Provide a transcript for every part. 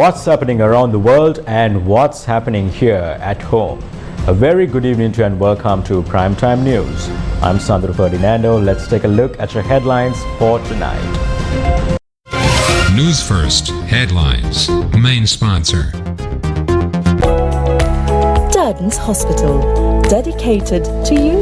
what's happening around the world and what's happening here at home. A very good evening to you and welcome to Primetime News. I'm Fernando. Let's take a look at your headlines for tonight. News first, headlines. Main sponsor. Durden's Hospital, dedicated to you.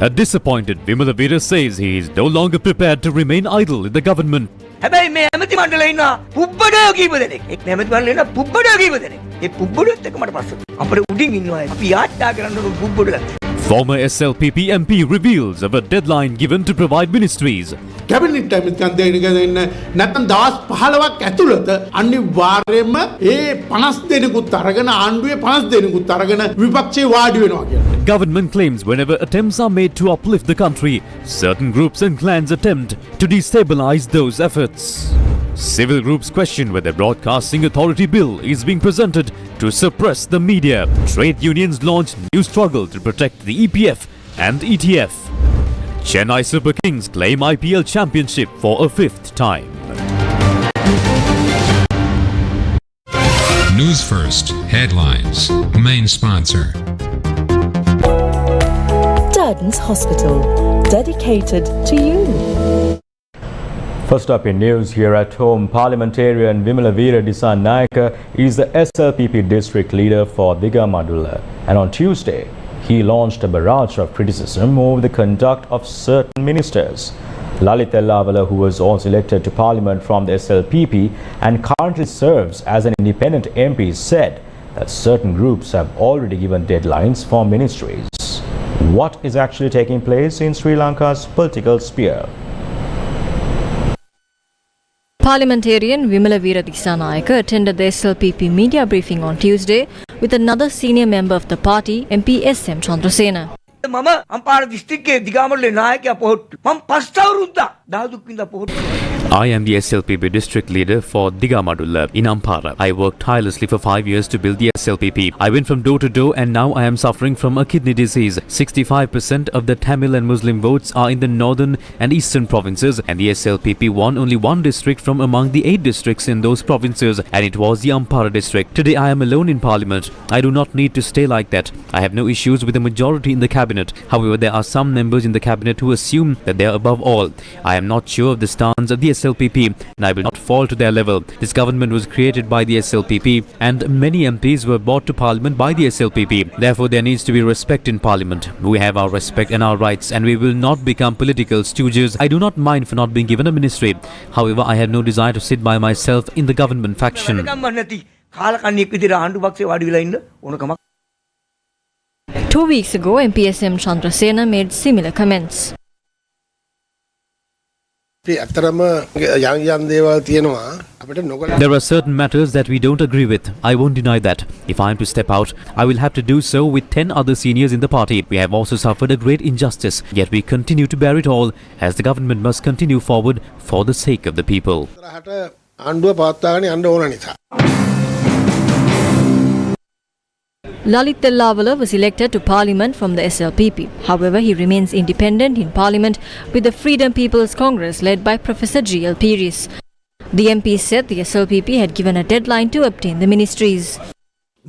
A disappointed Lakmalvirasiri says he is no longer prepared to remain idle in the government. හැබැයි මේ ඇමති මණ්ඩලේ ඉන්න පුබ්බඩයෝ කීප දෙනෙක්. එක් ඇමති මණ්ඩලේ ඉන්න පුබ්බඩයෝ කීප දෙනෙක්. ඒ පුබ්බඩයොත් එක්ක මට ප්‍රශ්න. අපිට උඩින් ඉන්නවා. අපි යාට්ටා කරන්න ඕන පුබ්බඩලා. Former SLPP MP reveals of a deadline given to provide ministries. Cabinet time දෙන්න නැත්නම් දවස් 15ක් ඇතුළත අනිවාර්යයෙන්ම ඒ 50 දෙනෙකුත් අරගෙන ආණ්ඩුවේ 50 දෙනෙකුත් අරගෙන විපක්ෂේ වාඩි වෙනවා කියලා. Government claims whenever attempts are made to uplift the country, certain groups and clans attempt to destabilize those efforts. Civil groups question whether Broadcasting Authority Bill is being presented to suppress the media. Trade unions launch new struggle to protect the EPF and ETF. Chennai Super Kings claim IPL championship for a 5th time. News first, headlines. Main sponsor. Durden's Hospital, dedicated to you. First up in news here at home, parliamentarian Lalith Dissanayake is the SLPP district leader for Digamadula, and on Tuesday he launched a barrage of criticism over the conduct of certain ministers. Lalith Dissanayake, who was also elected to parliament from the SLPP and currently serves as an independent MP, said that certain groups have already given deadlines for ministries. What is actually taking place in Sri Lanka's political sphere? Parliamentarian Lalith Dissanayake attended the SLPP media briefing on Tuesday with another senior member of the party, MP SM Chandrasena. මම අම්පාර දිස්ත්‍රික්කයේ දිගාමඩලේ නායකයා පොහොට්ටු. මම පස්තවරුද්දා දහදුක් වින්දා පොහොට්ටු. I am the SLPP district leader for Digamadula in Ampara. I worked tirelessly for 5 years to build the SLPP. I went from door to door and now I am suffering from a kidney disease. 65% of the Tamil and Muslim votes are in the northern and eastern provinces, and the SLPP won only one district from among the 8 districts in those provinces, and it was the Ampara district. Today I am alone in parliament. I do not need to stay like that. I have no issues with the majority in the cabinet. However, there are some members in the cabinet who assume that they are above all. I am not sure of the stance of the SLPP, and I will not fall to their level. This government was created by the SLPP, and many MPs were brought to parliament by the SLPP. Therefore, there needs to be respect in parliament. We have our respect and our rights, and we will not become political stooges. I do not mind for not being given a ministry. However, I have no desire to sit by myself in the government faction. 2 weeks ago, MP SM Chandrasena made similar comments. There are certain matters that we don't agree with. I won't deny that. If I am to step out, I will have to do so with 10 other seniors in the party. We have also suffered a great injustice, yet we continue to bear it all, as the government must continue forward for the sake of the people. Lalith Dissanayake was elected to parliament from the SLPP. However, he remains independent in parliament with the Freedom People's Congress led by Professor GL Peiris. The MP said the SLPP had given a deadline to obtain the ministries.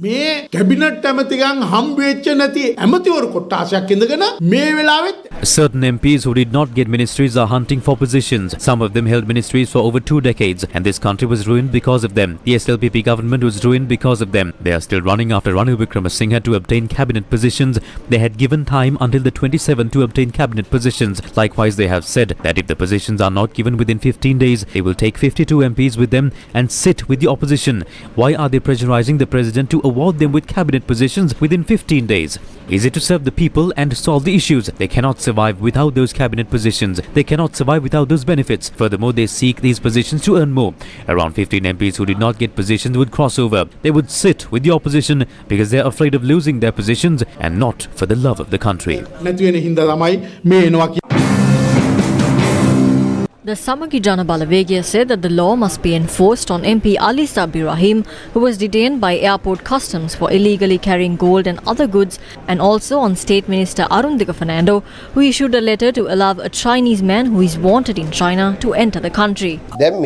මේ cabinet ඇමතිගන් හම්බ වෙච්ච නැති ඇමතිවරු කොට්ටාසයක් ඉඳගෙන මේ වෙලාවෙත් certain MPs who did not get ministries are hunting for positions. Some of them held ministries for over 2 decades, and this country was ruined because of them. The SLPP government was ruined because of them. They are still running after Ranil Wickremesinghe to obtain cabinet positions. They had given time until the 27th to obtain cabinet positions. Likewise, they have said that if the positions are not given within 15 days, they will take 52 MPs with them and sit with the opposition. Why are they pressurizing the president to award them with cabinet positions within 15 days? Is it to serve the people and solve the issues? They cannot survive without those cabinet positions. They cannot survive without those benefits. Furthermore, they seek these positions to earn more. Around 15 MPs who did not get positions would cross over. They would sit with the opposition because they are afraid of losing their positions and not for the love of the country. The Samagi Jana Balawegya said that the law must be enforced on MP Ali Sabir Rahim, who was detained by airport customs for illegally carrying gold and other goods, and also on State Minister Arunda Fernando, who issued a letter to allow a Chinese man who is wanted in China to enter the country. 2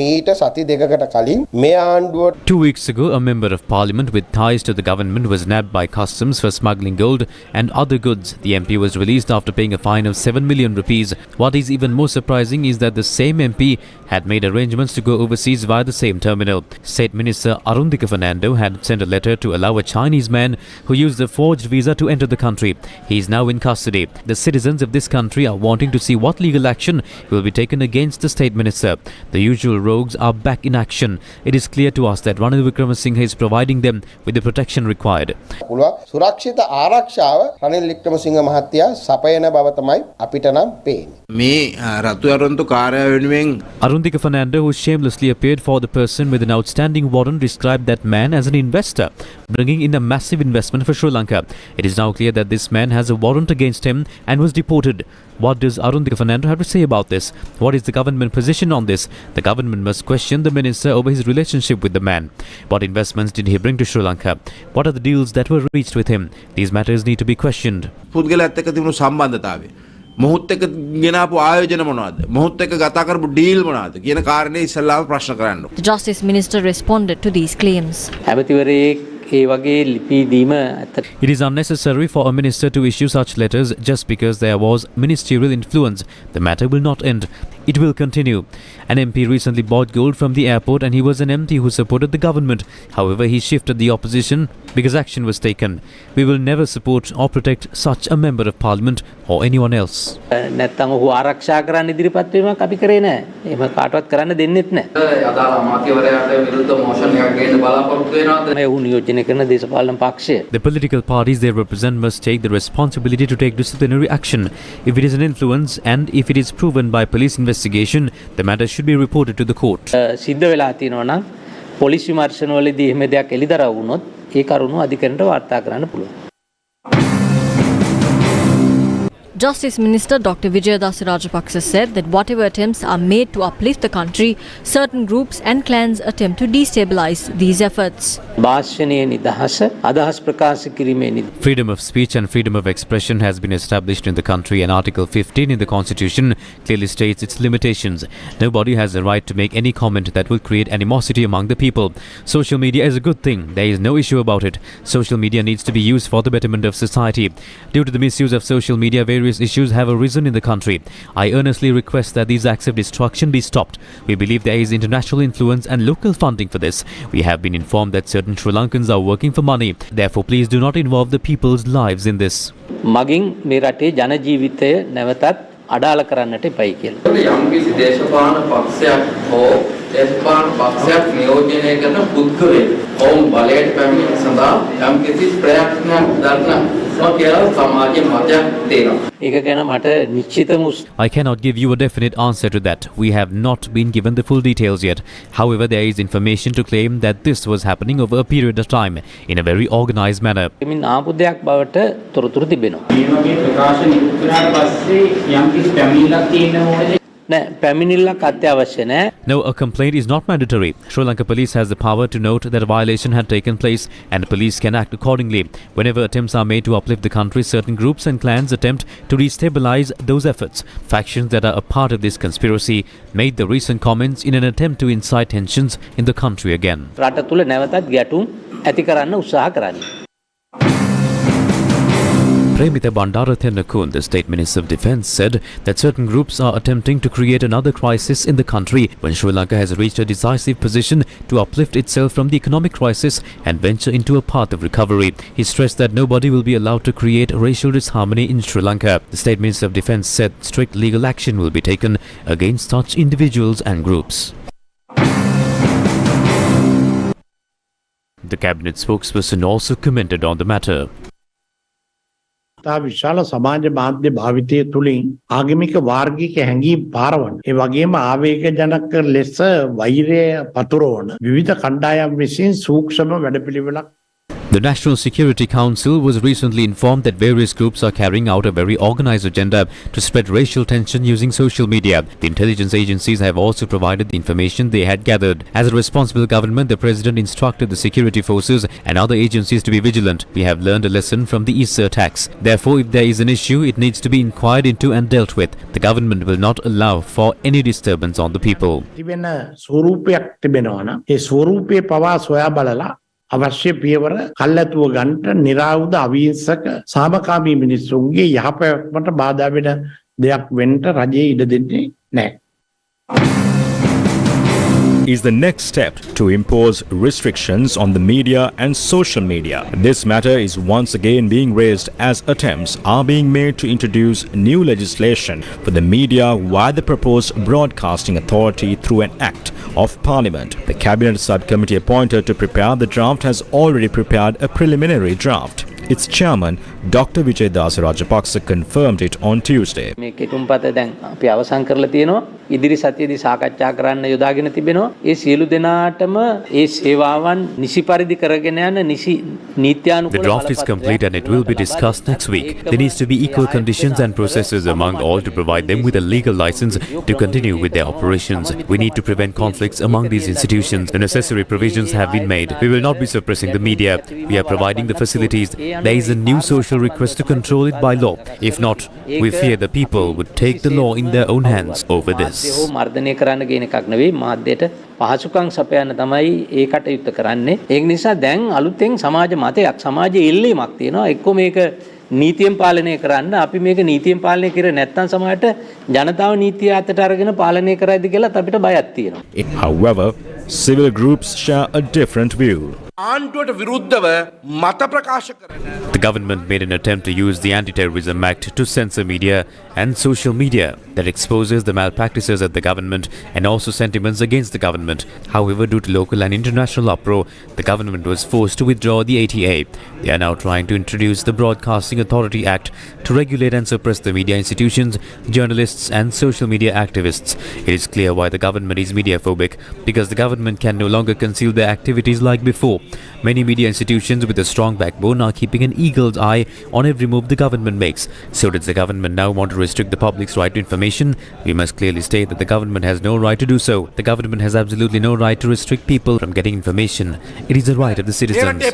weeks ago, a member of parliament with ties to the government was nabbed by customs for smuggling gold and other goods. The MP was released after paying a fine of 7 million rupees. What is even more surprising is that the same MP had made arrangements to go overseas via the same terminal. State Minister Arunda Fernando had sent a letter to allow a Chinese man who used a forged visa to enter the country. He is now in custody. The citizens of this country are wanting to see what legal action will be taken against the State Minister. The usual rogues are back in action. It is clear to us that Ranil Wickremesinghe is providing them with the protection required. සුරක්ෂිත ආරක්ෂාව රනිල් වික්‍රමසිංහ මහත්තයා සපයන බව තමයි අපිට නම් පේන්නේ. මේ රතු අරුන්තු කාර්යය වෙනුවෙන් Arunda Fernando, who shamelessly appeared for the person with an outstanding warrant, described that man as an investor, bringing in a massive investment for Sri Lanka. It is now clear that this man has a warrant against him and was deported. What does Arunda Fernando have to say about this? What is the government position on this? The government must question the minister over his relationship with the man. What investments did he bring to Sri Lanka? What are the deals that were reached with him? These matters need to be questioned. පුද්ගලයාත් එක්ක තිබුණු සම්බන්ධතාවය මොහොත් එක්ක ගෙනාපු ආයෝජන මොනවද මොහොත් එක්ක ගත කරපු ඩීල් මොනවද කියන කාරණේ ඉස්සල්ලාම ප්‍රශ්න කරන්න. The Justice Minister responded to these claims. It is unnecessary for a minister to issue such letters just because there was ministerial influence. The matter will not end. It will continue. An MP recently bought gold from the airport and he was an MP who supported the government. However, he shifted the opposition because action was taken. We will never support or protect such a member of parliament or anyone else. නැත්තම් ඔහු ආරක්ෂා කරන්න ඉදිරිපත් වීමක් අපි කරේ නැහැ. එහෙම කාටවත් කරන්න දෙන්නෙත් නැහැ. අදාළ අමාත්‍යවරයාට විරුද්ධ මොෂන් එකක් ගේන්න බලාපොරොත්තු වෙනවද? මේ වුණ නියෝජනය කරන දේශපාලන පක්ෂය. The political parties they represent must take the responsibility to take disciplinary action. If it is an influence and if it is proven by police investigation, the matter should be reported to the court. සිද්ධ වෙලා තියෙනවා නම් police විමර්ශනවලදී එහෙම දෙයක් එළිදරව් වුණොත් ඒ කරුණු අධිකරණයට වාර්තා කරන්න පුළුවන්. Justice Minister Dr. Vijayadasa Rajapaksa said that whatever attempts are made to uplift the country, certain groups and clans attempt to destabilize these efforts. Freedom of speech and freedom of expression has been established in the country, and Article 15 in the Constitution clearly states its limitations. Nobody has the right to make any comment that will create animosity among the people. Social media is a good thing. There is no issue about it. Social media needs to be used for the betterment of society. Due to the misuse of social media, various issues have arisen in the country. I earnestly request that these acts of destruction be stopped. We believe there is international influence and local funding for this. We have been informed that certain Sri Lankans are working for money. Therefore, please do not involve the people's lives in this. මගින් මේ රටේ ජන ජීවිතය නැවතත් අඩාල කරන්නට එපයි කියලා. යම්කිසි දේශපාලන පක්ෂයක් හෝ දේශපාලන පක්ෂයක් නියෝජනය කරන පුද්ගලයෙක් ඔවුන් බලයට පැමිණීම සඳහා යම්කිසි ප්‍රයත්නයක් දරන කියලා සමාජයේ මතයක් දෙනවා. ඒක ගැන මට නිශ්චිතම I cannot give you a definite answer to that. We have not been given the full details yet. However, there is information to claim that this was happening over a period of time in a very organized manner. මින් ආපු දෙයක් බවට තොරතුරු තිබෙනවා. මේ වගේ ප්‍රකාශ නිකුත් කරාට පස්සේ යම්කිසි පැමිණිල්ලක් තියෙන්න ඕනේ. No, a complaint is not mandatory. Sri Lanka police has the power to note that a violation had taken place and police can act accordingly. Whenever attempts are made to uplift the country, certain groups and clans attempt to destabilize those efforts. Factions that are a part of this conspiracy made the recent comments in an attempt to incite tensions in the country again. Premita Bandarathenakun, the State Minister of Defence, said that certain groups are attempting to create another crisis in the country when Sri Lanka has reached a decisive position to uplift itself from the economic crisis and venture into a path of recovery. He stressed that nobody will be allowed to create racial disharmony in Sri Lanka. The State Minister of Defence said strict legal action will be taken against such individuals and groups. The cabinet spokesperson also commented on the matter. විශාල සමාජ මාධ්‍ය භාවිතය තුළින් ආගමික වාර්ගික හැඟීම් පාරවන ඒ වගේම ආවේගජනක ලෙස වෛරය පතුරවන විවිධ කණ්ඩායම් විසින් සූක්ෂම වැඩපිළිවෙලක් The National Security Council was recently informed that various groups are carrying out a very organized agenda to spread racial tension using social media. The intelligence agencies have also provided the information they had gathered. As a responsible government, the President instructed the security forces and other agencies to be vigilant. We have learned a lesson from the Easter attacks. Therefore, if there is an issue, it needs to be inquired into and dealt with. The government will not allow for any disturbance on the people. අවශ්‍ය පියවර කල්ැතුව ගන්නට නිරාවුද අවිහිංසක සාමකාමී මිනිස්සුන්ගේ යහපැවැත්මට බාධා වෙන දෙයක් වෙන්න රජය ඉඩ දෙන්නේ නැහැ. Is the next step to impose restrictions on the media and social media. This matter is once again being raised as attempts are being made to introduce new legislation for the media via the proposed Broadcasting Authority through an Act of Parliament. The Cabinet Subcommittee appointed to prepare the draft has already prepared a preliminary draft. Its chairman, Dr. Vijay Rajapaksa, confirmed it on Tuesday. මේ කෙටුම්පත දැන් අපි අවසන් කරලා තියෙනවා. ඉදිරි සතියේදී සාකච්ඡා කරන්න යොදාගෙන තිබෙනවා. ඒ සියලු දෙනාටම ඒ සේවාවන් නිසි පරිදි කරගෙන යන නිසි නීත්‍යානුකූල The draft is complete and it will be discussed next week. There needs to be equal conditions and processes among all to provide them with a legal license to continue with their operations. We need to prevent conflicts among these institutions. The necessary provisions have been made. We will not be suppressing the media. We are providing the facilities. There is a new social request to control it by law. If not, we fear the people would take the law in their own hands over this. මර්ධනය කරන්න කියන එකක් නෙවෙයි මාධ්‍යයට පහසුකම් සපයන්න තමයි ඒ කටයුත්ත කරන්නේ. ඒක නිසා දැන් අලුතෙන් සමාජ මතයක් සමාජයේ ඉල්ලීමක් තියෙනවා. එක්ක මේක නීතියෙන් පාලනය කරන්න අපි මේක නීතියෙන් පාලනය කරේ නැත්නම් සමාජයට ජනතාව නීතිය අතට අරගෙන පාලනය කරයිද කියලා අපිට බයක් තියෙනවා. However, civil groups share a different view. The government made an attempt to use the Anti-Terrorism Act to censor media and social media that exposes the malpractices of the government and also sentiments against the government. However, due to local and international uproar, the government was forced to withdraw the ATA. They are now trying to introduce the Broadcasting Authority Act to regulate and suppress the media institutions, journalists and social media activists. It is clear why the government is media-phobic, because the government can no longer conceal their activities like before. Many media institutions with a strong backbone are keeping an eagle's eye on every move the government makes. So does the government now want to restrict the public's right to information? We must clearly state that the government has no right to do so. The government has absolutely no right to restrict people from getting information. It is the right of the citizens.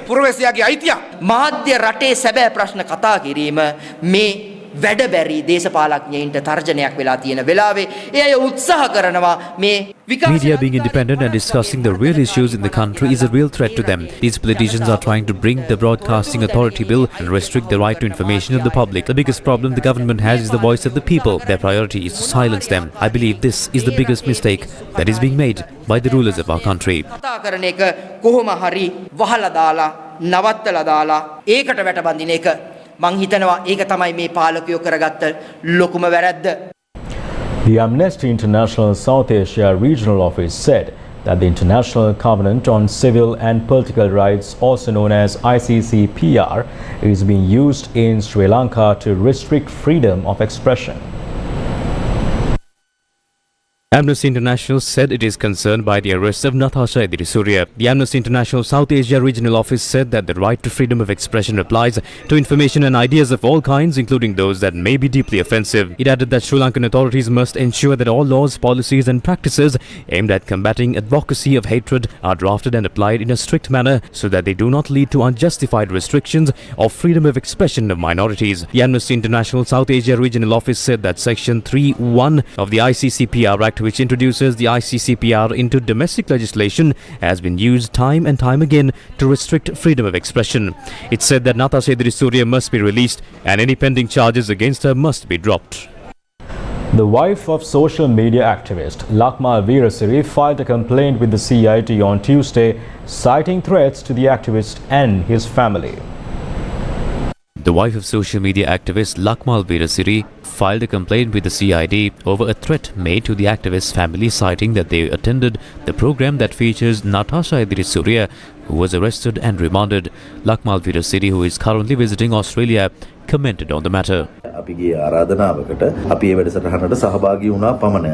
මාධ්‍ය රටේ සැබෑ ප්‍රශ්න කතා කිරීම මේ වැඩබැරි දේශපාලඥයින්ට තර්ජනයක් වෙලා තියෙන වෙලාවේ ඒ අය උත්සාහ කරනවා මේ Media being independent and discussing the real issues in the country is a real threat to them. These politicians are trying to bring the Broadcasting Authority Bill and restrict the right to information of the public. The biggest problem the government has is the voice of the people. Their priority is to silence them. I believe this is the biggest mistake that is being made by the rulers of our country. කතා කරන එක කොහොම හරි වහලා දාලා නවත්තලා දාලා ඒකට වැටබඳින එක මං හිතනවා ඒක තමයි මේ පාලකයෝ කරගත්ත ලොකුම වැරද්ද. The Amnesty International South Asia Regional Office said that the International Covenant on Civil and Political Rights, also known as ICCPR, is being used in Sri Lanka to restrict freedom of expression. Amnesty International said it is concerned by the arrest of Natasha Edrisuriya. The Amnesty International South Asia Regional Office said that the right to freedom of expression applies to information and ideas of all kinds, including those that may be deeply offensive. It added that Sri Lankan authorities must ensure that all laws, policies and practices aimed at combating advocacy of hatred are drafted and applied in a strict manner so that they do not lead to unjustified restrictions of freedom of expression of minorities. The Amnesty International South Asia Regional Office said that Section 3(1) of the ICCPR Act, which introduces the ICCPR into domestic legislation, has been used time and time again to restrict freedom of expression. It said that Natasha Edrisuriya must be released and any pending charges against her must be dropped. The wife of social media activist Lakmalvirasiri filed a complaint with the CID on Tuesday, citing threats to the activist and his family. The wife of social media activist Lakmalvirasiri filed a complaint with the CID over a threat made to the activist's family, citing that they attended the program that features Natasha Edrisuriya, who was arrested and remanded. Lakmalvirasiri, who is currently visiting Australia, commented on the matter.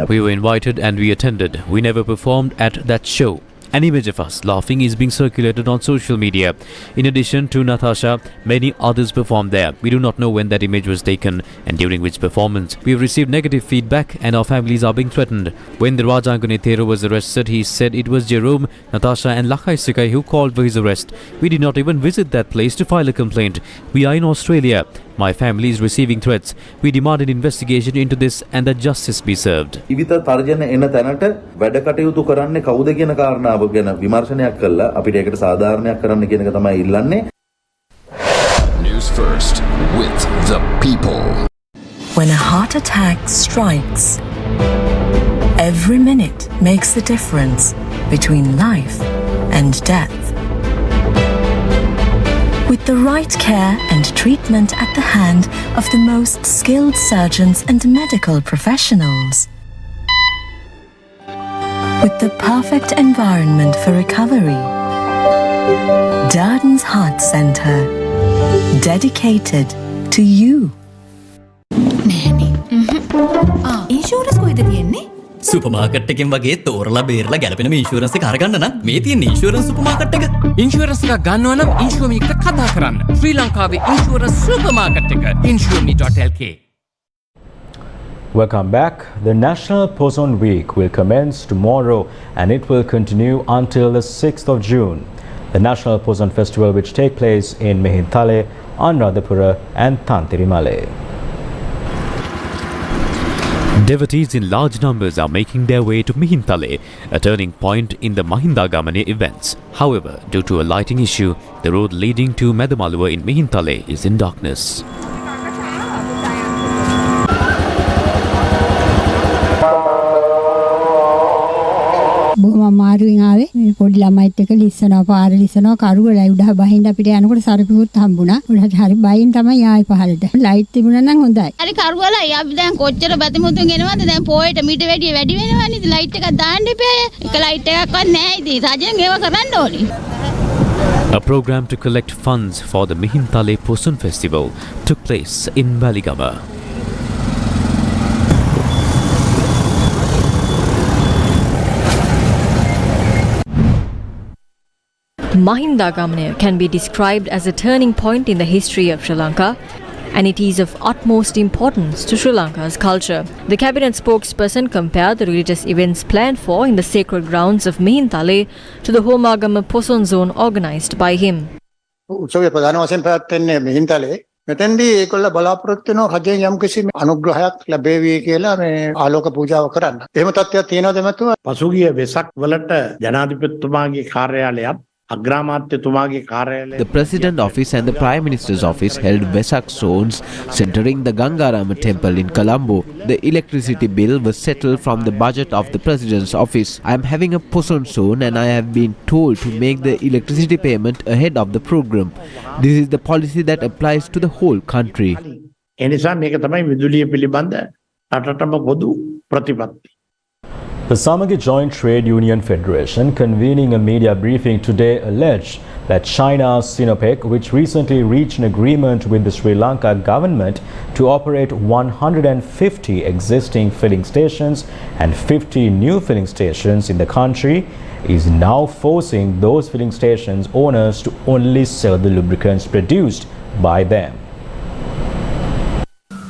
We were invited and we attended. We never performed at that show. An image of us laughing is being circulated on social media. In addition to Natasha, many others performed there. We do not know when that image was taken and during which performance. We have received negative feedback and our families are being threatened. When the Rajangane Thero was arrested, he said it was Jerome, Natasha and Lakmalvirasiri who called for his arrest. We did not even visit that place to file a complaint. We are in Australia. My family is receiving threats. We demand an investigation into this and that justice be served. ඉවිත තර්ජන එන තැනට වැඩ කටයුතු කරන්නේ කවුද කියන කාරණාව ගැන විමර්ශනයක් කළා අපිට ඒකට සාධාරණයක් කරන්න කියන එක තමයි ඉල්ලන්නේ. News first with the people. When a heart attack strikes, every minute makes the difference between life and death. With the right care and treatment at the hand of the most skilled surgeons and medical professionals. With the perfect environment for recovery. Darden's Heart Centre. Dedicated to you. Insurance කොයිද තියෙන්නේ? Super market එකෙන් වගේ තෝරලා බේරලා ගැලපෙන insurance එක අරගන්න නම් මේ තියෙන ඉන්ෂුරන්ස් සුපර් මාකට් එක. ඉන්ෂුරන්ස් එක ගන්නවා නම් ඉන්ෂුරන්ස් එකට කතා කරන්න. ශ්‍රී ලංකාවේ ඉන්ෂුරන්ස් සුපර් මාකට් එක insurme.lk. Welcome back. The National Poson Week will commence tomorrow and it will continue until the 6th of June. The National Poson Festival, which take place in Mehintale, Anuradhapura and Tantirimale. Devotees in large numbers are making their way to Mehintale, a turning point in the Mahindagamane events. However, due to a lighting issue, the road leading to Medamaluwa in Mehintale is in darkness. බොහොම අමාරුවෙන් ආවේ මේ පොඩි ළමයිත් එක්ක ලිස්සනවා පාර ලිස්සනවා කරුවලයි උඩහ බහින්න අපිට යනකොට සරපිකුත් හම්බුණා උඩට හරි බයින් තමයි ආයි පහළට ලයිට් තිබුණා නම් හොඳයි හරි කරුවලයි අපි දැන් කොච්චර බතිමුතුන් එනවද දැන් පොයට මීට වැඩි වෙනවනේ ඉතින් ලයිට් එකක් දාන්න එපා එක ලයිට් එකක්වත් නැහැ ඉතින් රජෙන් ඒව කරන්න ඕනි. A program to collect funds for the Mehintale Poson Festival took place in Waligama. Mahindagamane can be described as a turning point in the history of Sri Lanka, and it is of utmost importance to Sri Lanka's culture. The cabinet spokesperson compared the religious events planned for in the sacred grounds of Mehintale to the Homagama Poson Zone organised by him. උත්සවය ප්‍රධාන වශයෙන් පැවැත්වෙන්නේ මෙහින්තලේ. මෙතෙන්දී ඒගොල්ල බලාපොරොත්තු වෙනවා රජයෙන් යම්කිසි අනුග්‍රහයක් ලැබෙවි කියලා මේ ආලෝක පූජාව කරන්න. එහෙම තත්ත්වයක් තියෙනවද මතුව? පසුගිය වෙසක් වලට ජනාධිපතිතුමාගේ කාර්යාලයත් The President Office and the Prime Minister's Office held Vesak zones centering the Gangarama temple in Colombo. The electricity bill was settled from the budget of the President's Office. I am having a Poson zone and I have been told to make the electricity payment ahead of the program. This is the policy that applies to the whole country. එනිසා මේක තමයි විදුලිය පිළිබඳ රටටම පොදු ප්‍රතිපත්ති. The Samagi Joint Trade Union Federation convening a media briefing today alleged that China's Sinopec, which recently reached an agreement with the Sri Lanka government to operate 150 existing filling stations and 50 new filling stations in the country, is now forcing those filling stations owners to only sell the lubricants produced by them.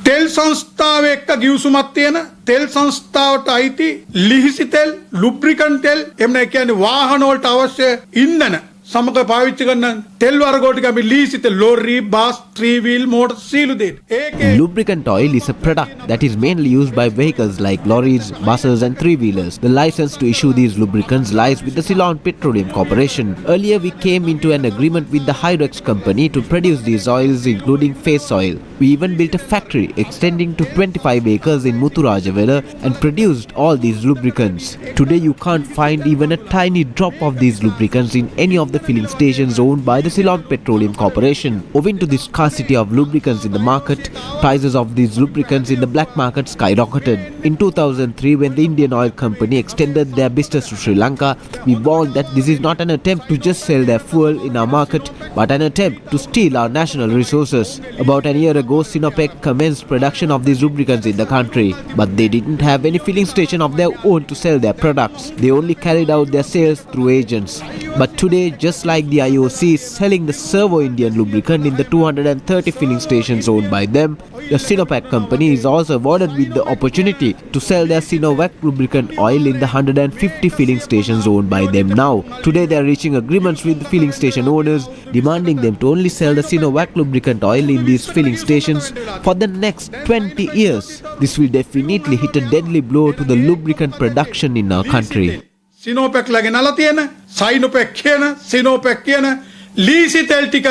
තෙල් සංස්ථාව එක්ක ගිවිසුමක් තියෙන තෙල් සංස්ථාවට අයිති ලිහිසි තෙල් ලුබ්‍රිකන්ට් තෙල් එහෙම නැත්නම් කියන්නේ වාහන වලට අවශ්‍ය ඉන්ධන සමග පාවිච්චි කරන තෙල් වර්ග වලට අපි ලිහිසි තෙල් ලෝරි බස් 3 wheel motor සීලු දෙන්න. Lubricant oil is a product that is mainly used by vehicles like lorries, buses and three-wheelers. The license to issue these lubricants lies with the Ceylon Petroleum Corporation. Earlier we came into an agreement with the Hyrex company to produce these oils including face oil. We even built a factory extending to 25 acres in Muthurajavela and produced all these lubricants. Today you can't find even a tiny drop of these lubricants in any of the filling stations owned by the Ceylon Petroleum Corporation. Owing to the scarcity of lubricants in the market, prices of these lubricants in the black market skyrocketed. In 2003, when the Indian Oil Company extended their business to Sri Lanka, we warned that this is not an attempt to just sell their fuel in our market, but an attempt to steal our national resources. About a year ago, Sinopec commenced production of these lubricants in the country, but they didn't have any filling station of their own to sell their products. They only carried out their sales through agents. But today, just like the IOC is selling the Servo-Indian lubricant in the 230 filling stations owned by them, the Sinopec company is also awarded with the opportunity to sell their Sinovac lubricant oil in the 150 filling stations owned by them now. Today they are reaching agreements with the filling station owners, demanding them to only sell the Sinovac lubricant oil in these filling stations for the next 20 years. This will definitely hit a deadly blow to the lubricant production in our country. Sinopec lage nala tiyena, Sinopec කියන, Sinopec කියන ලීසි තෙල් ටික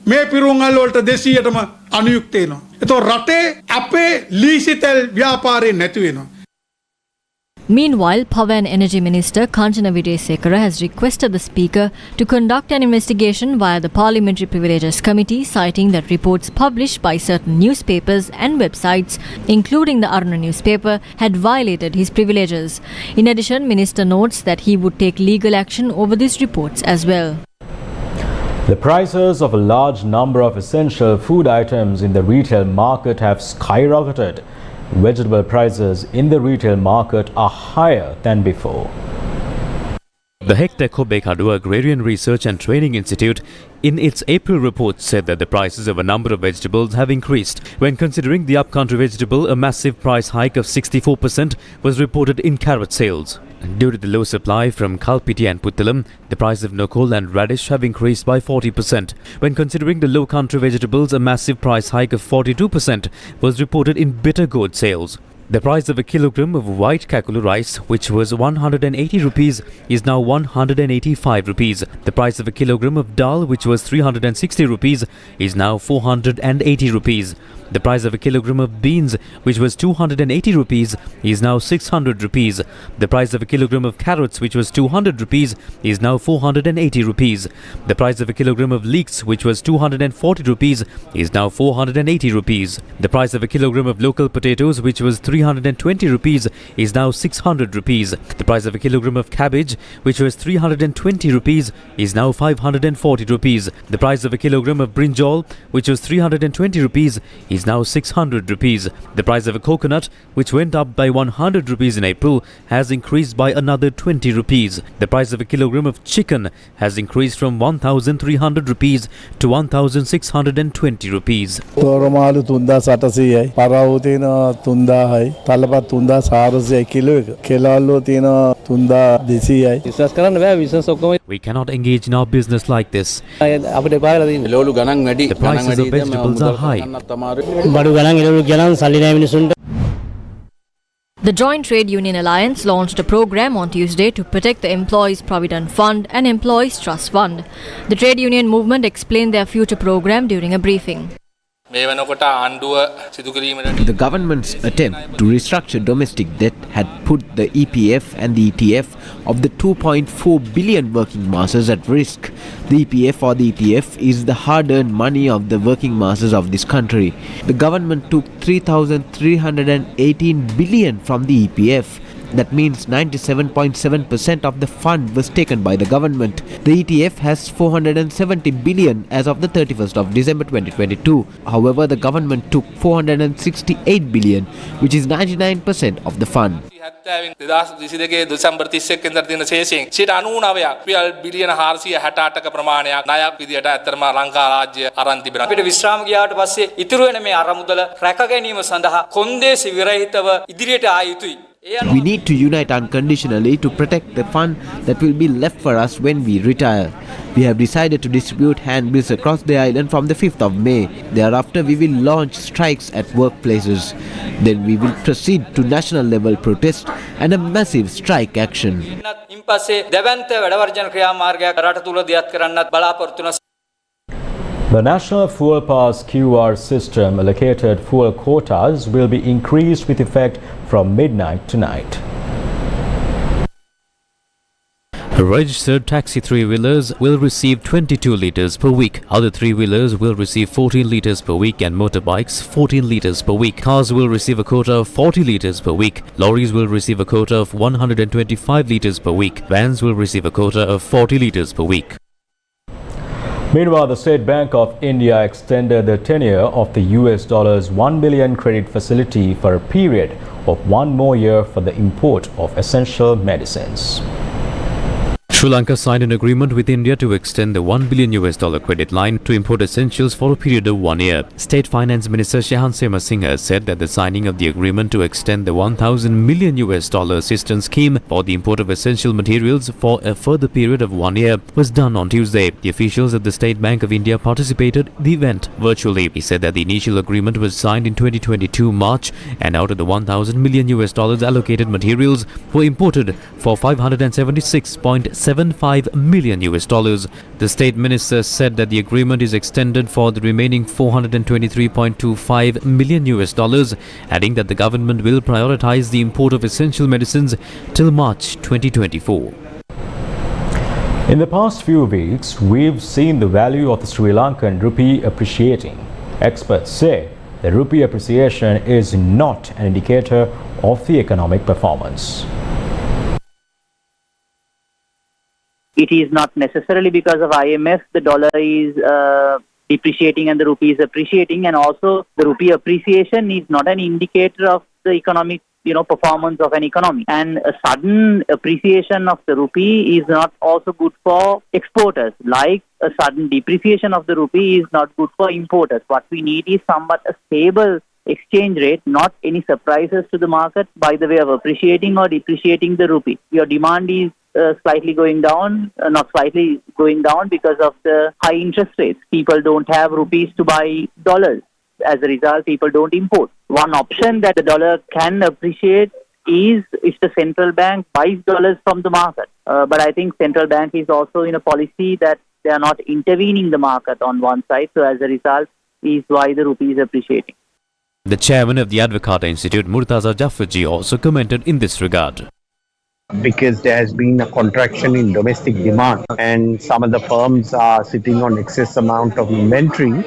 මේ පිරුම්ගල් වලට 200ටම අනුයුක්ත වෙනවා. ඒතකොට රටේ අපේ ලීසි තෙල් ව්‍යාපාරේ නැති වෙනවා. Meanwhile, Power and Energy Minister Kanchana Vijayasekara has requested the Speaker to conduct an investigation via the Parliamentary Privileges Committee, citing that reports published by certain newspapers and websites, including the Arunda newspaper, had violated his privileges. In addition, Minister notes that he would take legal action over these reports as well. The prices of a large number of essential food items in the retail market have skyrocketed. Vegetable prices in the retail market are higher than before. The Hector Kobekadu Agrarian Research and Training Institute in its April report said that the prices of a number of vegetables have increased. When considering the upcountry vegetable, a massive price hike of 64% was reported in carrot sales. Due to the low supply from Kalpiti and Puttalam, the price of nokol and radish have increased by 40%. When considering the low country vegetables, a massive price hike of 42% was reported in bitter gourd sales. The price of a kilogram of white kakulu rice, which was 180 rupees, is now 185 rupees. The price of a kilogram of dal, which was 360 rupees, is now 480 rupees. The price of a kilogram of beans, which was 280 rupees, is now 600 rupees. The price of a kilogram of carrots, which was 200 rupees, is now 480 rupees. The price of a kilogram of leeks, which was 240 rupees, is now 480 rupees. The price of a kilogram of local potatoes, which was 320 rupees, is now 600 rupees. The price of a kilogram of cabbage, which was 320 rupees, is now 540 rupees. The price of a kilogram of brinjal, which was 320 rupees, is now 600 rupees. The price of a coconut, which went up by 100 rupees in April, has increased by another 20 rupees. The price of a kilogram of chicken has increased from 1,300 rupees to 1,620 rupees. තෝරමාළු 3800යි පරාවෝ තියෙනවා 3000යි තලපත් 3400යි kilo එක කෙලාල්ලෝ තියෙනවා 3200යි විශ්වාස කරන්න බෑ විශ්වාස ඔක්කොම We cannot engage in our business like this. අපිට පාවලා තියෙන ලෝලු ගණන් වැඩි The prices of vegetables are high. බඩු ගණන් ඉරලු ගණන් සල්ලි නැහැ මිනිසුන්ට. The Joint Trade Union Alliance launched a program on Tuesday to protect the Employees Provident Fund and Employees Trust Fund. The trade union movement explained their future program during a briefing. The government's attempt to restructure domestic debt had put the EPF and the ETF of the 2.4 billion working masses at risk. The EPF or the ETF is the hard-earned money of the working masses of this country. The government took 3,318 billion from the EPF. That means 97.7% of the fund was taken by the government. The ETF has 470 billion as of the 31st of December 2022. However, the government took 468 billion, which is 99% of the fund. We need to unite unconditionally to protect the fund that will be left for us when we retire. We have decided to distribute handbills across the island from the 5th of May. Thereafter, we will launch strikes at workplaces. Then we will proceed to national level protest and a massive strike action. The National Fuel Pass QR system allocated fuel quotas will be increased with effect from midnight tonight. Registered taxi three-wheelers will receive 22 litres per week. Other three-wheelers will receive 14 litres per week and motorbikes 14 litres per week. Cars will receive a quota of 40 litres per week. Lorries will receive a quota of 125 litres per week. Vans will receive a quota of 40 litres per week. Meanwhile, the State Bank of India extended the tenure of the US $1 billion credit facility for a period of 1 more year for the import of essential medicines. Sri Lanka signed an agreement with India to extend the $1 billion credit line to import essentials for a period of 1 year. State Finance Minister Shahan Singh said that the signing of the agreement to extend the $1,000 million assistance scheme for the import of essential materials for a further period of 1 year was done on Tuesday. The officials at the State Bank of India participated in the event virtually. He said that the initial agreement was signed in 2022 March, and out of the $1,000 million allocated, materials were imported for $576.75 million. The state minister said that the agreement is extended for the remaining $423.25 million, adding that the government will prioritize the import of essential medicines till March 2024. In the past few weeks, we've seen the value of the Sri Lankan rupee appreciating. Experts say the rupee appreciation is not an indicator of the economic performance. It is not necessarily because of IMF the dollar is depreciating and the rupee is appreciating, and also the rupee appreciation is not an indicator of the economic performance of an economy. And a sudden appreciation of the rupee is not also good for exporters, like a sudden depreciation of the rupee is not good for importers. What we need is somewhat a stable exchange rate, not any surprises to the market by the way of appreciating or depreciating the rupee. Your demand is slightly going down, not slightly going down because of the high interest rates. People don't have rupees to buy dollars. As a result, people don't import. One option that the dollar can appreciate is if the central bank buys dollars from the market. But I think central bank is also in a policy that they are not intervening the market on one side. So as a result, is why the rupee is appreciating. The chairman of the Advocata Institute, Murtaza Jaffarji, also commented in this regard. Because there has been a contraction in domestic demand and some of the firms are sitting on excess amount of inventory,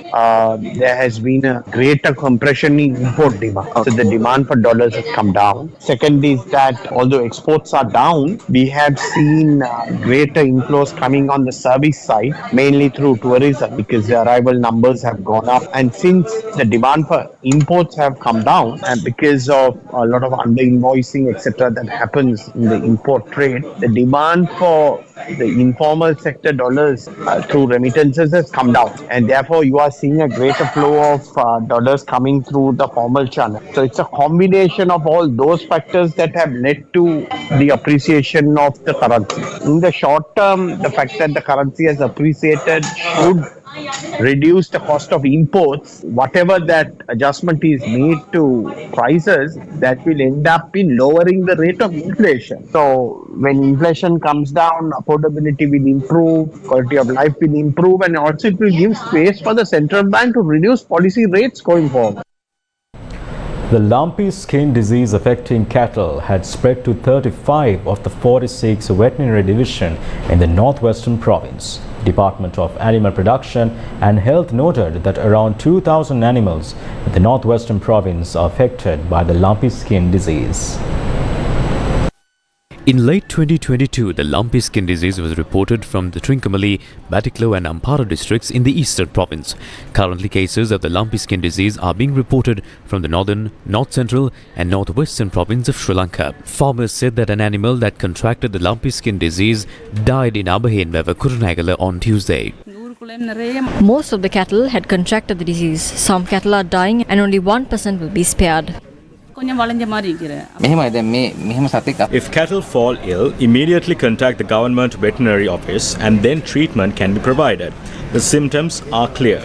there has been a greater compression in import demand. So the demand for dollars has come down. Second is that although exports are down, we have seen greater inflows coming on the service side, mainly through tourism, because the arrival numbers have gone up. And since the demand for imports have come down, and because of a lot of under-invoicing, etc., that happens in the import trade, the demand for the informal sector dollars through remittances has come down, and therefore you are seeing a greater flow of dollars coming through the formal channel. So it's a combination of all those factors that have led to the appreciation of the currency. In the short term, the fact that the currency has appreciated should reduce the cost of imports. Whatever that adjustment is made to prices, that will end up in lowering the rate of inflation. So when inflation comes down, affordability will improve, quality of life will improve, and also it will give space for the central bank to reduce policy rates going forward. The lumpy skin disease affecting cattle had spread to 35 of the 46 veterinary division in the northwestern province. Department of Animal Production and Health noted that around 2,000 animals in the northwestern province are affected by the lumpy skin disease. In late 2022, the lumpy skin disease was reported from the Trincomalee, Batiklo and Ampara districts in the eastern province. Currently, cases of the lumpy skin disease are being reported from the northern, north central and northwestern province of Sri Lanka. Farmers said that an animal that contracted the lumpy skin disease died in Abahenweva, Kurunegala on Tuesday. Most of the cattle had contracted the disease. Some cattle are dying and only 1% will be spared. If cattle fall ill, immediately contact the government veterinary office and then treatment can be provided. The symptoms are clear.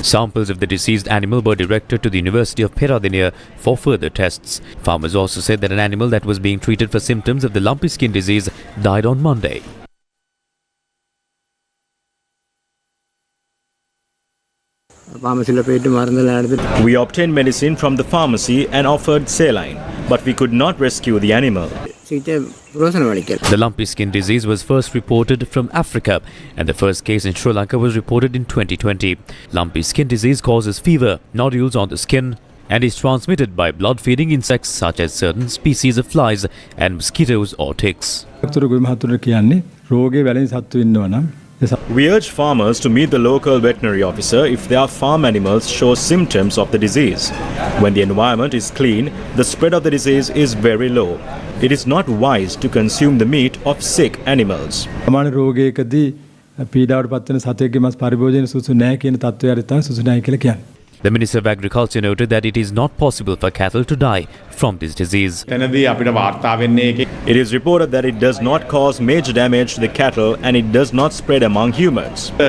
Samples of the deceased animal were directed to the University of Peradeniya for further tests. Farmers also said that an animal that was being treated for symptoms of the lumpy skin disease died on Monday. We obtained medicine from the pharmacy and offered saline, but we could not rescue the animal. The lumpy skin disease was first reported from Africa, and the first case in Sri Lanka was reported in 2020. Lumpy skin disease causes fever, nodules on the skin, and is transmitted by blood-feeding insects such as certain species of flies and mosquitoes or ticks. We urge farmers to meet the local veterinary officer if their farm animals show symptoms of the disease. When the environment is clean, the spread of the disease is very low. It is not wise to consume the meat of sick animals. The Minister of Agriculture noted that it is not possible for cattle to die from this disease. It is reported that it does not cause major damage to the cattle and it does not spread among humans. We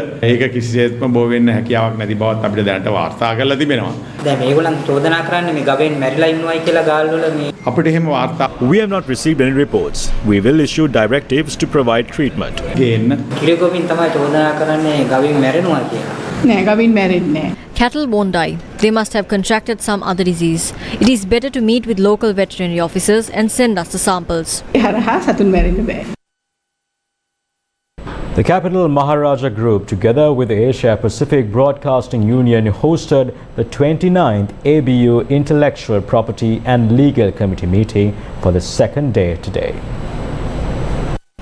have not received any reports. We will issue directives to provide treatment. Cattle won't die. They must have contracted some other disease. It is better to meet with local veterinary officers and send us the samples. The Capital Maharaja Group, together with the Asia Pacific Broadcasting Union, hosted the 29th ABU Intellectual Property and Legal Committee meeting for the second day today.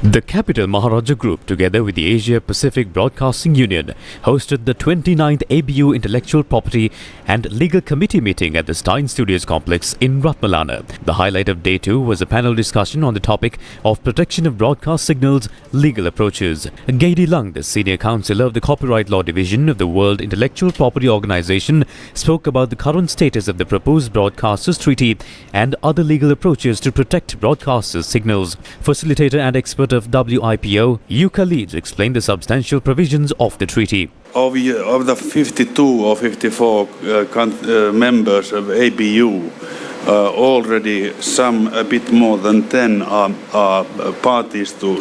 The Capital Maharaja Group, together with the Asia Pacific Broadcasting Union, hosted the 29th ABU Intellectual Property and Legal Committee meeting at the Stein Studios complex in Ratmalana. The highlight of Day 2 was a panel discussion on the topic of protection of broadcast signals, legal approaches. Gaidi Lang, the Senior Counsel of the Copyright Law Division of the World Intellectual Property Organization, spoke about the current status of the proposed Broadcasters Treaty and other legal approaches to protect broadcasters' signals. Facilitator and expert of WIPO, Yuka Leeds, explained the substantial provisions of the treaty. Of the 52 or 54 members of ABU, already a bit more than 10 are parties to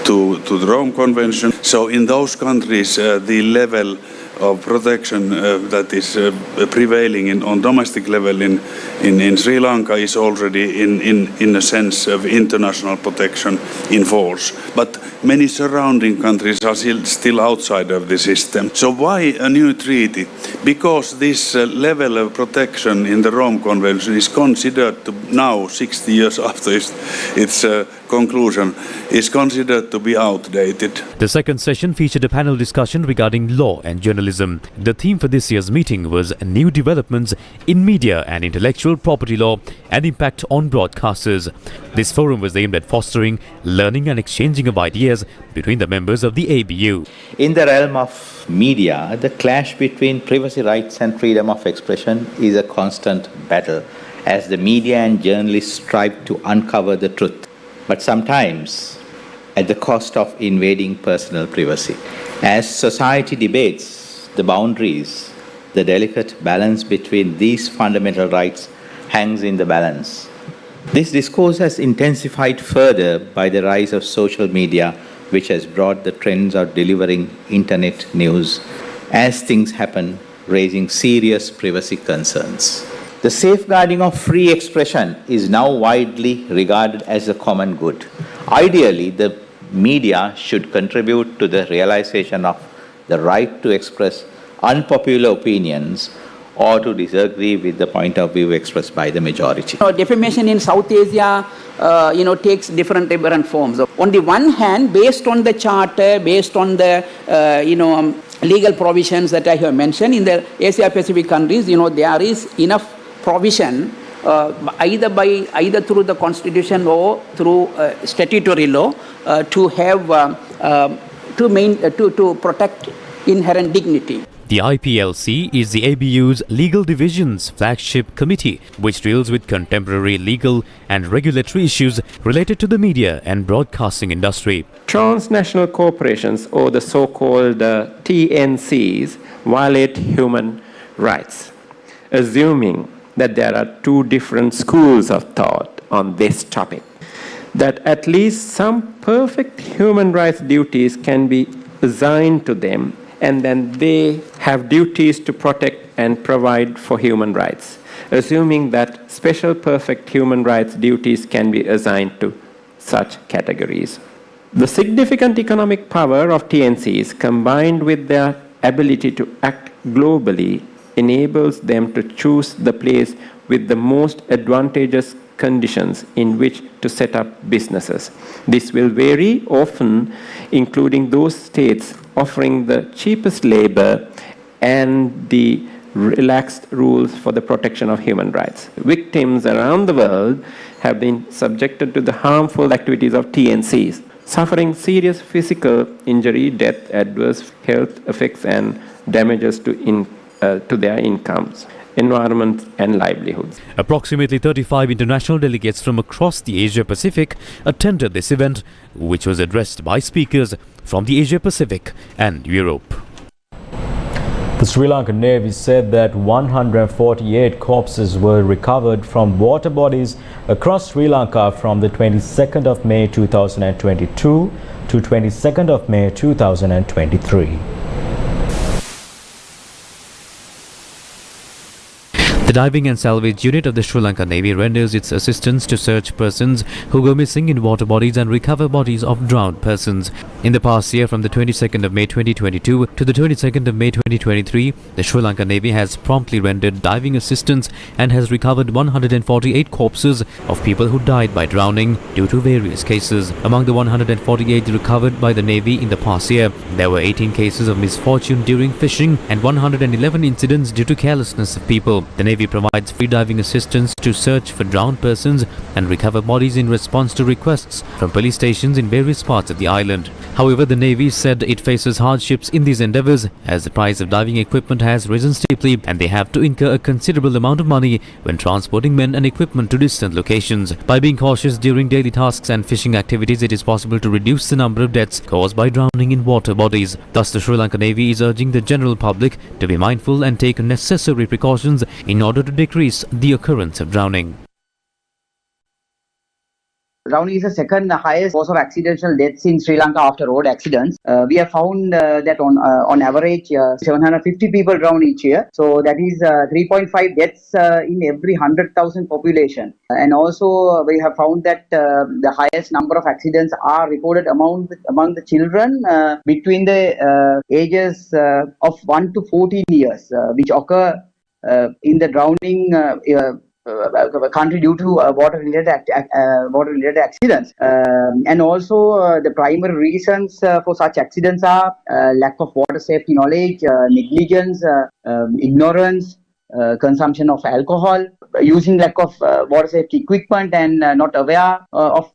the Rome Convention. So in those countries, the level of protection that is prevailing on domestic level in Sri Lanka is already in a sense of international protection in force. But many surrounding countries are still outside of the system. So why a new treaty? Because this level of protection in the Rome Convention is considered to now, 60 years after its conclusion, is considered to be outdated. The second session featured a panel discussion regarding law and journalism. The theme for this year's meeting was new developments in media and intellectual property law and impact on broadcasters. This forum was aimed at fostering learning and exchanging of ideas between the members of the ABU. In the realm of media, the clash between privacy rights and freedom of expression is a constant battle as the media and journalists strive to uncover the truth, but sometimes at the cost of invading personal privacy. As society debates the boundaries, the delicate balance between these fundamental rights hangs in the balance. This discourse has intensified further by the rise of social media, which has brought the trends of delivering internet news as things happen, raising serious privacy concerns. The safeguarding of free expression is now widely regarded as a common good. Ideally, the media should contribute to the realization of the right to express unpopular opinions or to disagree with the point of view expressed by the majority. Defamation in South Asia, takes different forms. On the one hand, based on the charter, based on the, legal provisions that I have mentioned, in the Asia Pacific countries, there is enough provision either through the constitution or through statutory law to have to protect inherent dignity. The IPLC is the ABU's legal division's flagship committee, which deals with contemporary legal and regulatory issues related to the media and broadcasting industry. Transnational corporations, or the so-called TNCs, violate human rights, assuming that there are two different schools of thought on this topic, that at least some perfect human rights duties can be assigned to them, and then they have duties to protect and provide for human rights, assuming that special perfect human rights duties can be assigned to such categories. The significant economic power of TNCs, combined with their ability to act globally, enables them to choose the place with the most advantageous conditions in which to set up businesses. This will vary, often including those states offering the cheapest labor and the relaxed rules for the protection of human rights. Victims around the world have been subjected to the harmful activities of TNCs, suffering serious physical injury, death, adverse health effects, and damages to their incomes, environment, and livelihoods. Approximately 35 international delegates from across the Asia Pacific attended this event, which was addressed by speakers from the Asia Pacific and Europe. The Sri Lankan Navy said that 148 corpses were recovered from water bodies across Sri Lanka from the 22nd of May 2022 to 22nd of May 2023. The Diving and Salvage Unit of the Sri Lankan Navy renders its assistance to search persons who go missing in water bodies and recover bodies of drowned persons. In the past year, from the 22nd of May 2022 to the 22nd of May 2023, the Sri Lankan Navy has promptly rendered diving assistance and has recovered 148 corpses of people who died by drowning due to various cases. Among the 148 recovered by the Navy in the past year, there were 18 cases of misfortune during fishing and 111 incidents due to carelessness of people. The Navy provides free diving assistance to search for drowned persons and recover bodies in response to requests from police stations in various parts of the island. However, the Navy said it faces hardships in these endeavors as the price of diving equipment has risen steeply and they have to incur a considerable amount of money when transporting men and equipment to distant locations. By being cautious during daily tasks and fishing activities, it is possible to reduce the number of deaths caused by drowning in water bodies. Thus, the Sri Lankan Navy is urging the general public to be mindful and take necessary precautions in order to decrease the occurrence of drowning. Drowning is the second highest cause of accidental deaths in Sri Lanka after road accidents. We have found that on average 750 people drown each year. So that is 3.5 deaths in every 100,000 population. And also we have found that the highest number of accidents are reported among the children between the ages of 1 to 14 years, which occur in the drowning country due to water-related accidents. And also the primary reasons for such accidents are lack of water safety knowledge, negligence, ignorance, consumption of alcohol, using lack of water safety equipment, and not aware of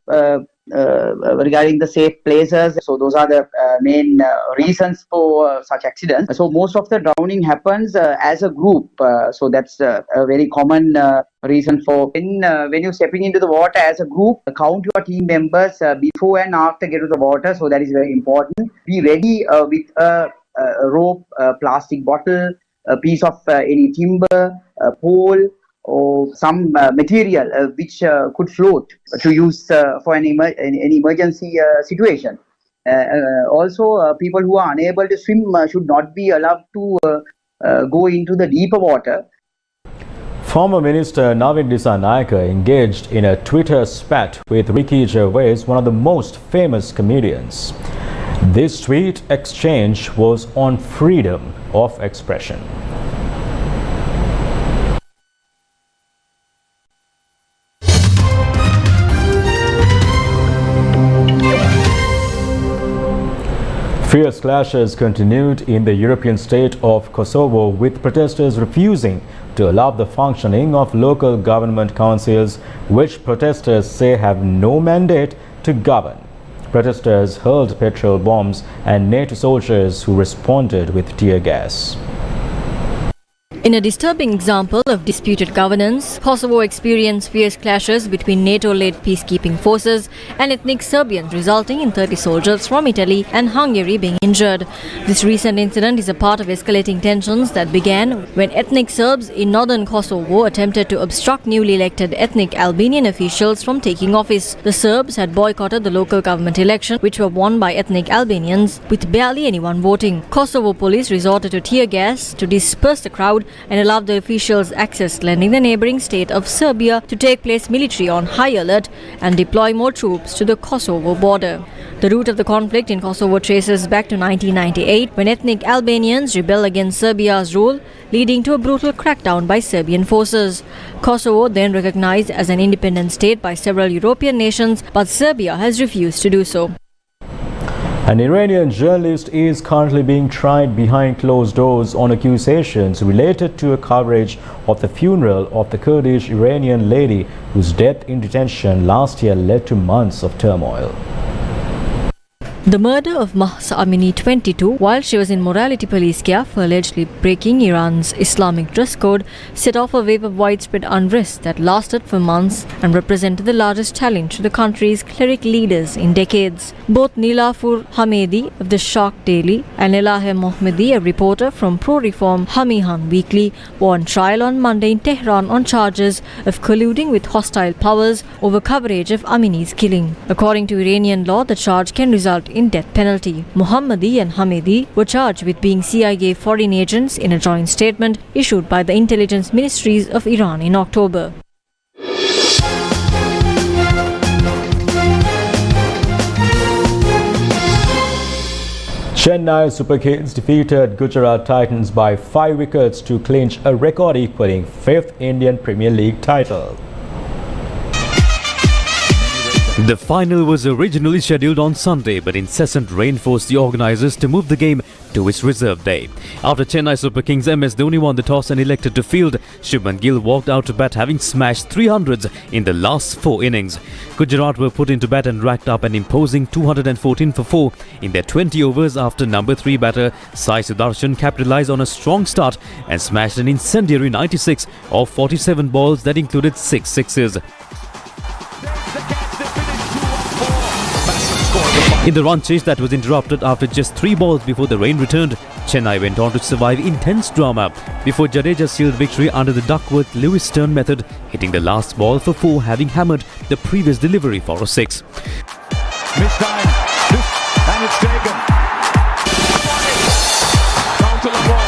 regarding the safe places. So those are the main reasons for such accidents. So most of the drowning happens as a group. So that's a very common reason for when you're stepping into the water as a group, count your team members before and after get to the water. So that is very important. Be ready with a rope, a plastic bottle, a piece of any timber, a pole, or some material which could float to use for an emergency situation. Also, people who are unable to swim should not be allowed to go into the deeper water. Former Minister Lalith Dissanayake engaged in a Twitter spat with Ricky Gervais, one of the most famous comedians. This tweet exchange was on freedom of expression. Fierce clashes continued in the European state of Kosovo, with protesters refusing to allow the functioning of local government councils, which protesters say have no mandate to govern. Protesters hurled petrol bombs and NATO soldiers who responded with tear gas. In a disturbing example of disputed governance, Kosovo experienced fierce clashes between NATO-led peacekeeping forces and ethnic Serbians, resulting in 30 soldiers from Italy and Hungary being injured. This recent incident is a part of escalating tensions that began when ethnic Serbs in northern Kosovo attempted to obstruct newly elected ethnic Albanian officials from taking office. The Serbs had boycotted the local government election, which were won by ethnic Albanians, with barely anyone voting. Kosovo police resorted to tear gas to disperse the crowd and allowed the officials access, lending the neighbouring state of Serbia to take place military on high alert and deploy more troops to the Kosovo border. The root of the conflict in Kosovo traces back to 1998, when ethnic Albanians rebelled against Serbia's rule, leading to a brutal crackdown by Serbian forces. Kosovo, then recognized as an independent state by several European nations, but Serbia has refused to do so. An Iranian journalist is currently being tried behind closed doors on accusations related to a coverage of the funeral of the Kurdish Iranian lady whose death in detention last year led to months of turmoil. The murder of Mahsa Amini, 22, while she was in morality police care for allegedly breaking Iran's Islamic dress code, set off a wave of widespread unrest that lasted for months and represented the largest challenge to the country's cleric leaders in decades. Both Nilafur Hamedi of the Sharq Daily and Elahe Mohammadi, a reporter from pro-reform Hamihan Weekly, were on trial on Monday in Tehran on charges of colluding with hostile powers over coverage of Amini's killing. According to Iranian law, the charge can result in death penalty. Mohammadi and Hamedi were charged with being CIA foreign agents in a joint statement issued by the intelligence ministries of Iran in October. Chennai Super Kings defeated Gujarat Titans by 5 wickets to clinch a record-equalling 5th Indian Premier League title. The final was originally scheduled on Sunday, but incessant rain forced the organisers to move the game to its reserve day. After Chennai Super Kings MS Dhoni won the toss and elected to field, Shubman Gill walked out to bat, having smashed 300s in the last 4 innings. Gujarat were put into bat and racked up an imposing 214 for 4 in their 20 overs after number 3 batter Sai Sudarshan capitalised on a strong start and smashed an incendiary 96 off 47 balls that included 6 sixes. In the run chase that was interrupted after just 3 balls before the rain returned, Chennai went on to survive intense drama before Jadeja sealed victory under the Duckworth-Lewis Stern method, hitting the last ball for 4, having hammered the previous delivery for a 6. Mistime, and it's taken. Down to the ball.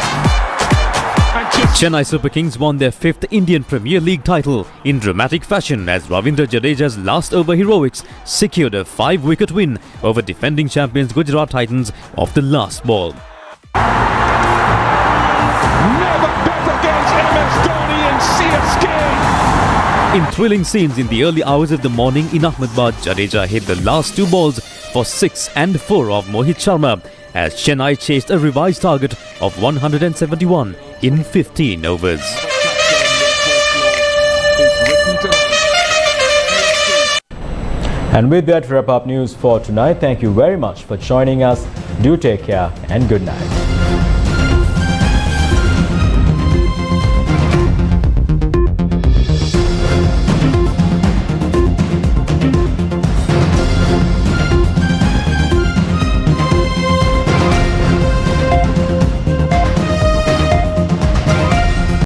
Chennai Super Kings won their 5th Indian Premier League title in dramatic fashion as Ravindra Jadeja's last over heroics secured a 5-wicket win over defending champions Gujarat Titans off the last ball. Never bet against MS Dhoni and CSK. In thrilling scenes in the early hours of the morning in Ahmedabad, Jadeja hit the last 2 balls for 6 and 4 of Mohit Sharma as Chennai chased a revised target of 171 in 15 overs. And with that, wrap up news for tonight. Thank you very much for joining us. Do take care and good night.